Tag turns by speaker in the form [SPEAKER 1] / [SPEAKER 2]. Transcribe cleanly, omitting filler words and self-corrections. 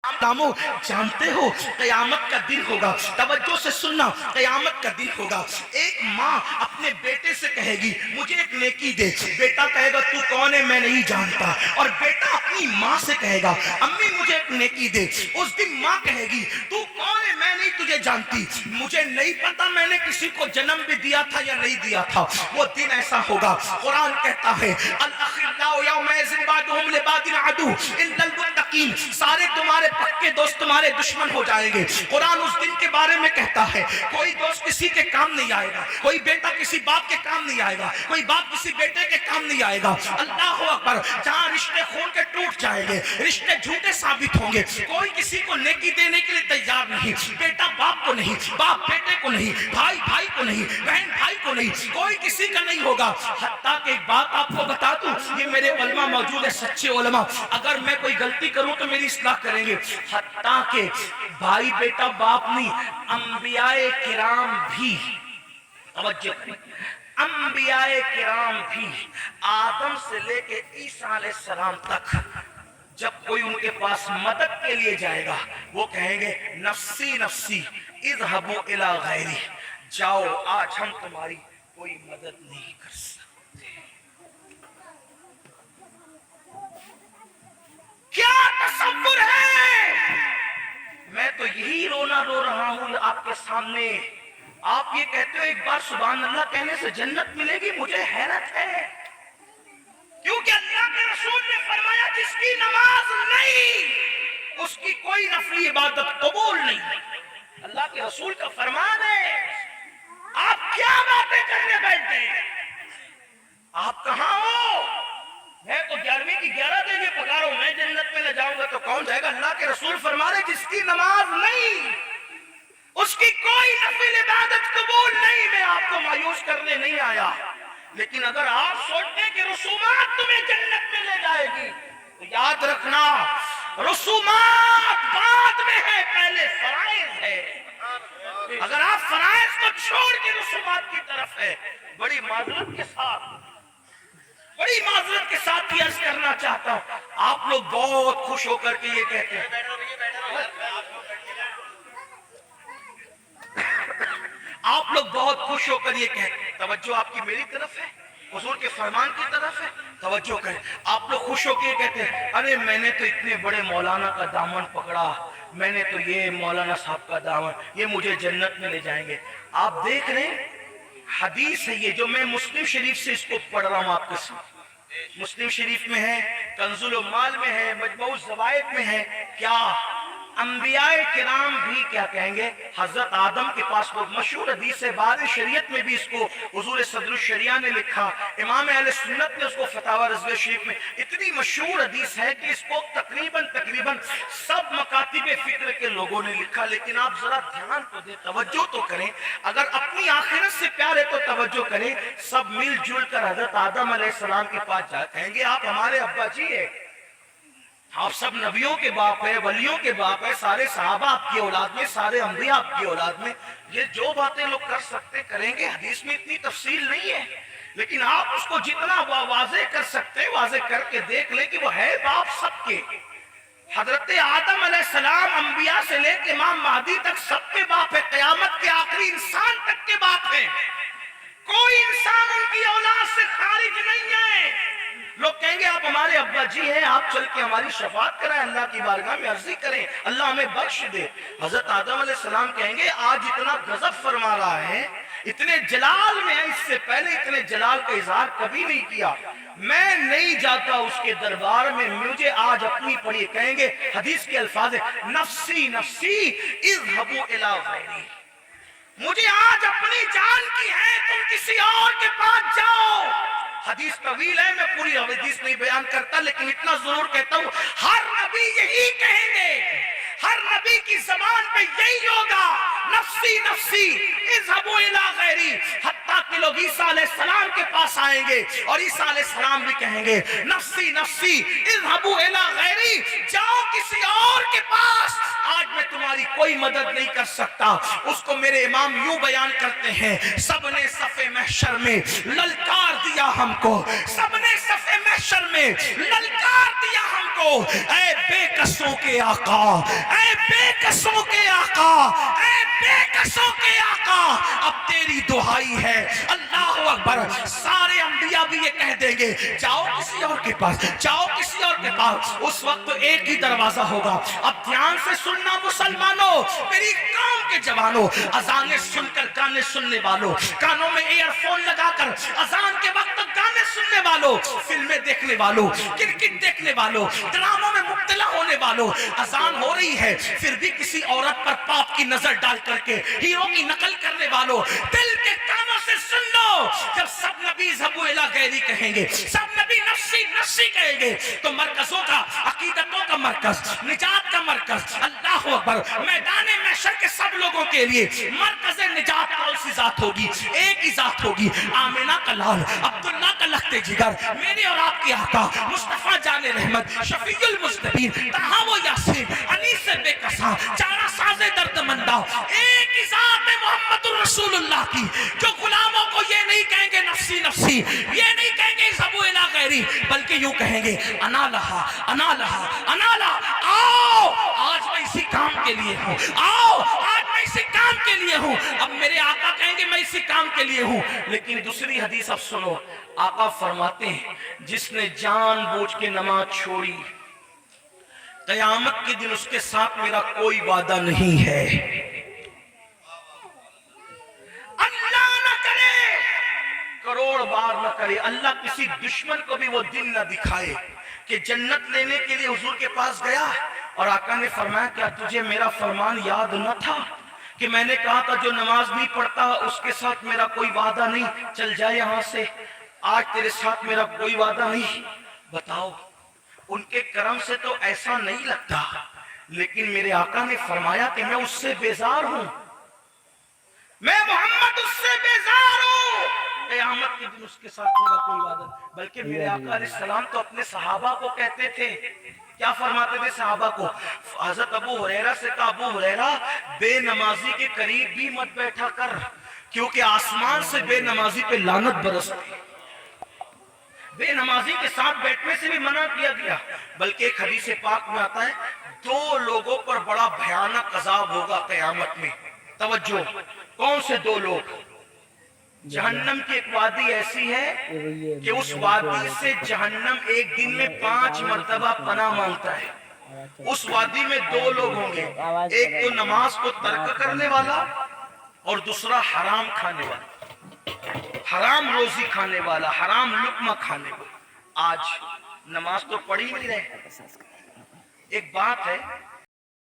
[SPEAKER 1] नामो जानते हो क़यामत का दिन होगा, तवज्जो से सुनना, क़यामत का दिन होगा। एक माँ अपने बेटे से कहेगी मुझे एक नेकी दे, बेटा कहेगा तू कौन है मैं नहीं जानता, और बेटा अपनी माँ से कहेगा अम्मी मुझे एक नेकी दे। उस दिन माँ कहेगी तू कौन है मैं नहीं तुझे जानती, मुझे नहीं पता मैंने किसी को जन्म भी दिया था या नहीं दिया था। वो दिन ऐसा होगा, कुरान कहता है अल-अखिल्लाउ यौमइज़िन बादुहुम लिबादिन अदु इल्लल मुत्तकीन, सारे तुम्हारे पक्के दोस्त तुम्हारे दुश्मन हो जाएंगे। कुरान उस दिन के बारे में कहता है कोई दोस्त किसी के काम नहीं आएगा, कोई बेटा किसी बाप के काम नहीं आएगा, कोई बाप किसी बेटे के काम नहीं आएगा। अल्लाह अकबर, जहां रिश्ते खून के टूट जाएंगे, रिश्ते झूठे साबित होंगे, कोई किसी को नेकी देने के लिए तैयार नहीं, बेटा बाप को नहीं, बाप बेटे को नहीं, भाई भाई को नहीं, बहन भाई को नहीं, कोई किसी का नहीं होगा। हत्ता कि एक बात आपको बता दूं, ये मेरे उलमा मौजूद है, सच्चे उलमा, अगर मैं कोई गलती करूं तो मेरी इस्लाह करेंगे। हत्ता के भाई बेटा बाप नहीं, अंबियाए किराम भी, तवज्जो करें, अंबियाए किराम भी आदम से लेके ईसा अलैहिस्सलाम तक जब कोई उनके पास मदद के लिए जाएगा वो कहेंगे नफ्सी नफ्सी इज़हबू इला गैरी, जाओ आज हम तुम्हारी कोई मदद नहीं कर सकते। क्या तसव्वुर है, मैं तो यही रोना रो रहा हूं आपके सामने। आप ये कहते हो एक बार सुभान अल्लाह कहने से जन्नत मिलेगी, मुझे हैरत है, क्योंकि अल्लाह के रसूल ने फरमाया जिसकी नमाज नहीं उसकी कोई नफली इबादत कबूल नहीं। अल्लाह के रसूल का फरमान है, आप क्या बातें करने बैठे हैं, आप कहां हो? मैं तो 11वीं की 11 देंगे पकारो, मैं जन्नत में न जाऊंगा तो कौन जाएगा? अल्लाह के रसूल फरमा रहे जिसकी नमाज नहीं उसकी कोई नफिल इबादत कबूल नहीं। मैं आपको मायूस करने नहीं आया, लेकिन अगर आप सोचते हैं कि रसूमात तुम्हें जन्नत में ले जाएगी तो याद रखना रसूमात बाद में है, पहले फराइज है। अगर आप फराइज को छोड़ के रसूमात की तरफ है, बड़ी माजरत के साथ अर्ज करना चाहता हूं, आप लोग बहुत खुश होकर के ये कहते हैं, आप लोग बहुत खुश होकर ये कहते हैं, तवज्जो आपकी मेरी तरफ है, हुजूर के फरमान की तरफ है, तवज्जो करें। आप लोग खुश होकर ये कहते हैं अरे मैंने तो इतने बड़े मौलाना का दामन पकड़ा, मैंने तो ये मौलाना साहब का दामन, ये मुझे जन्नत में ले जाएंगे। आप देख रहे हैं हदीस है ये, जो मैं मुस्लिम शरीफ से इसको पढ़ रहा हूं आपके साथ, मुस्लिम शरीफ में है, कंजुल माल में है, मजमू ज़वाइद में है। क्या अंबियाए किराम भी क्या कहेंगे, हजरत आदम के पास वो मशहूर हदीस है, बाद शरीयत में भी इसको हुजूर सदरुल शरिया ने लिखा, इमाम अहले सुन्नत ने उसको फतावा रज़विया शरीफ में, इतनी मशहूर हदीस है कि इसको तकरीबन सब मकातिबे फिक्र के लोगों ने लिखा। लेकिन आप जरा ध्यान तो दें, तवज्जो तो करें, अगर अपनी आखिरत से प्यार है तो तवज्जो करें। सब मिलजुल कर हजरत आदम अलैहिस्सलाम के पास जा कहेंगे आप हमारे अब्बा जी है, आप सब नबियों के बाप है, वलियों के बाप है, सारे सहाबा आपकी औलाद में, सारे अंबिया आपकी औलाद में, ये जो बातें लोग कर सकते करेंगे। हदीस में इतनी तफसील नहीं है, लेकिन आप उसको जितना वाज़े कर सकते वाज़े करके देख ले कि वो है बाप सबके। हजरत आदम अलैहिस्सलाम अंबिया से लेकर इमाम महदी तक सबके बाप है, क़यामत के आखिरी इंसान तक के बाप है, कोई इंसान उनकी औलाद से खारिज नहीं है। लोग कहेंगे आप हमारे अब्बा जी हैं, आप चल के हमारी शफाअत कराएं, अल्लाह की बारगाह में अर्जी करें, अल्लाह हमें बख्श दे। हजरत आदम अलैहिस्सलाम कहेंगे आज इतना गजब फरमा रहा है, इतने जलाल में है, इससे पहले इतने जलाल का इजहार कभी नहीं किया, मैं नहीं जाता उसके दरबार में, मुझे आज अपनी पढ़िए। कहेंगे हदीस के अल्फाज है नफ्सी नफ्सी इज़हबू इला गैरी, मुझे आज अपनी जान की है, तुम किसी और के पास जाओ। हदीस तवील है, मैं पूरी हदीस नहीं बयान करता, लेकिन इतना जरूर कहता हूं हर नबी यही कहेंगे, हर नबी की जबान पे यही होगा नफ्सी नफ्सी इज़हबू इला गैरी। हत्ता कि लोग ईसा अलैहिस्सलाम के पास आएंगे और ईसा अलैहिस्सलाम भी कहेंगे नफ्सी नफ्सी इज़हबू इला गैरी, जाओ किसी और के पास, आज मैं तुम्हारी कोई मदद नहीं कर सकता। उसको मेरे इमाम यूं बयान करते हैं, सबने सफ़े महशर में ललकार दिया हमको, सबने सफ़े محشر میں للکار دیا ہم کو، اے بے کسوں کے آقا، اے بے کسوں کے آقا، اے بے کسوں کے آقا، اب تیری دعائی ہے۔ اللہ اکبر۔ سارے انبیاء بھی یہ کہہ دیں گے جاؤ کسی اور کے پاس، جاؤ کسی اور کے پاس، اس وقت تو ایک ہی دروازہ ہوگا۔ اب دھیان سے سننا مسلمانوں، میری قوم کے جوانوں، اذانیں سن کر گانے سننے والوں، کانوں میں ایئر فون لگا کر اذان کے وقت گانے سننے والوں، فلمیں دیکھنے والوں، کرکٹ دیکھنے والوں، ڈراموں میں مبتلا ہونے والوں، اذان ہو رہی ہے پھر بھی کسی عورت پر پاپ کی نظر ڈال کر کے ہیرو کی نقل کرنے والوں، دل کے کانوں سے سن لو، جب سب نبی ذبو الی غیری کہیں گے، سب نبی نفسی نفسی کہیں گے، تو مرکزوں کا، عقیدتوں کا مرکز، نجات کا مرکز، اللہ اکبر، میدان محشر کے سب لوگوں کے لیے مرکز نجات کون سی ذات ہوگی؟ ایک ہی ذات ہوگی، آمنہ کا لال، عبداللہ کا لخت جگر، میرے اور آپ کی آقا مصطفیٰ جان رحمت، شفیع المذنبین، طہا و یاسین، علی سے بے کساں، چارہ ساز درد مندہ، ایک ہی ذات ہے محمد الرسول اللہ کی، جو غلاموں کو یہ نہیں کہیں گے نفسی نفسی، یہ نہیں کہیں گے ذبو الی غیری، بلکہ یوں کہیں گے انا لہا انا لہا انا لہا، آؤ آج میں اسی کام کے لیے ہوں، آؤ آج میں اسی کام کے لیے ہوں۔ اب میرے آقا کہیں گے میں اسی کام کے لیے ہوں، لیکن دوسری حدیث اب سنو، آقا فرماتے ہیں جس نے جان بوجھ کے نماز چھوڑی، قیامت کے دن اس کے ساتھ میرا کوئی وعدہ نہیں ہے۔ اللہ نہ کرے، کروڑ بار نہ کرے، اللہ کسی دشمن کو بھی وہ دن نہ دکھائے کہ جنت لینے کے لیے حضور کے پاس گیا اور آقا نے فرمایا کیا تجھے میرا فرمان یاد نہ تھا کہ میں نے کہا تھا جو نماز نہیں پڑھتا اس کے ساتھ میرا کوئی وعدہ نہیں، چل جائے یہاں سے، آج تیرے ساتھ میرا کوئی وعدہ نہیں۔ بتاؤ ان کے کرم سے تو ایسا نہیں لگتا، لیکن میرے آقا نے فرمایا کہ میں اس سے بیزار ہوں، میں محمد اس سے بیزار ہوں، قیامت کے دن اس کے ساتھ میرا کوئی وعدہ نہیں۔ بلکہ میرے آقا علیہ السلام تو اپنے صحابہ کو کہتے تھے، کیا فرماتے تھے صحابہ کو؟ حضرت ابو ہریرہ سے کہا ابو ہریرہ بے نمازی کے قریب بھی مت بیٹھا کر، کیونکہ آسمان سے بے نمازی پہ لعنت برستی، بے نمازی کے ساتھ بیٹھنے سے بھی منع کیا گیا۔ بلکہ ایک حدیث پاک میں آتا ہے دو لوگوں پر بڑا بھیانک عذاب ہوگا قیامت میں، توجہ، کون سے دو لوگ؟ جہنم کی ایک وادی ایسی ہے کہ اس وادی سے جہنم ایک دن میں 5 مرتبہ پناہ مانگتا ہے۔ اس وادی میں دو لوگ ہوں گے، ایک تو نماز کو ترک کرنے والا اور دوسرا حرام کھانے والا، حرام روزی کھانے والا، حرام لقمہ کھانے والا۔ آج نماز تو پڑھی نہیں رہے، ایک بات ہے